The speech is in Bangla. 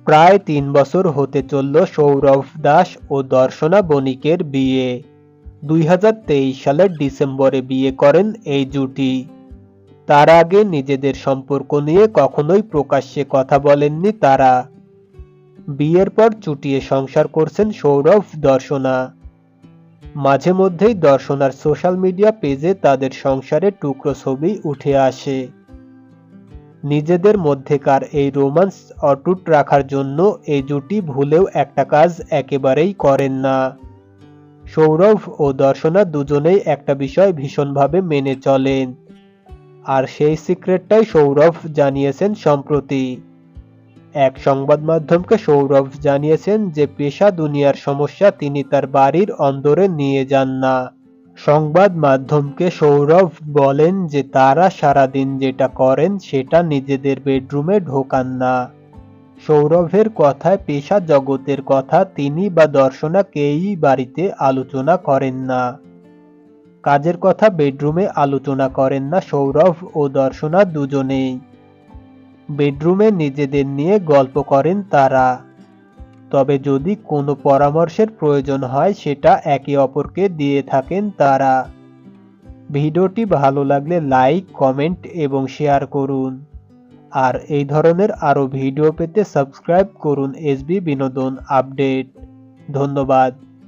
প্রায় ৩ বছর হতে চলল সৌরভ দাস ও দর্শনা বণিকের বিয়ে। ২০২৩ সালের ডিসেম্বরে বিয়ে করেন এই জুটি। তার আগে নিজেদের সম্পর্ক নিয়ে কখনোই প্রকাশ্যে কথা বলেননি তারা। বিয়ের পর চুটিয়ে সংসার করছেন সৌরভ দর্শনা। মাঝে মধ্যেই দর্শনার সোশ্যাল মিডিয়া পেজে তাদের সংসারের টুকরো ছবি উঠে আসে। নিজেদের মধ্যেকার এই রোমান্স অটুট রাখার জন্য এই জুটি ভুলেও একটা কাজ একেবারেই করেন না। সৌরভ ও দর্শনা দুজনেই একটা বিষয় ভীষণভাবে মেনে চলেন, আর সেই সিক্রেটটাই সৌরভ জানিয়েছেন সম্প্রতি। এক সংবাদ মাধ্যমকে সৌরভ জানিয়েছেন যে পেশা দুনিয়ার সমস্যা তিনি তার বাড়ির অন্দরে নিয়ে যান না। সংবাদ মাধ্যমকে সৌরভ বলেন যে তারা সারাদিন যেটা করেন সেটা নিজেদের বেডরুমে ঢোকান না। সৌরভের কথায় পেশা জগতের কথা তিনি বা দর্শনা কেউই বাড়িতে আলোচনা করেন না। কাজের কথা বেডরুমে আলোচনা করেন না সৌরভ ও দর্শনা দুজনেই। বেডরুমে নিজেদের নিয়ে গল্প করেন তারা। তবে যদি কোনো পরামর্শের প্রয়োজন হয় সেটা একে অপরকে দিয়ে থাকেন তারা। ভিডিওটি ভালো লাগলে লাইক, কমেন্ট এবং শেয়ার করুন। আর এই ধরনের আরও ভিডিও পেতে সাবস্ক্রাইব করুন এসবি বিনোদন আপডেট। ধন্যবাদ।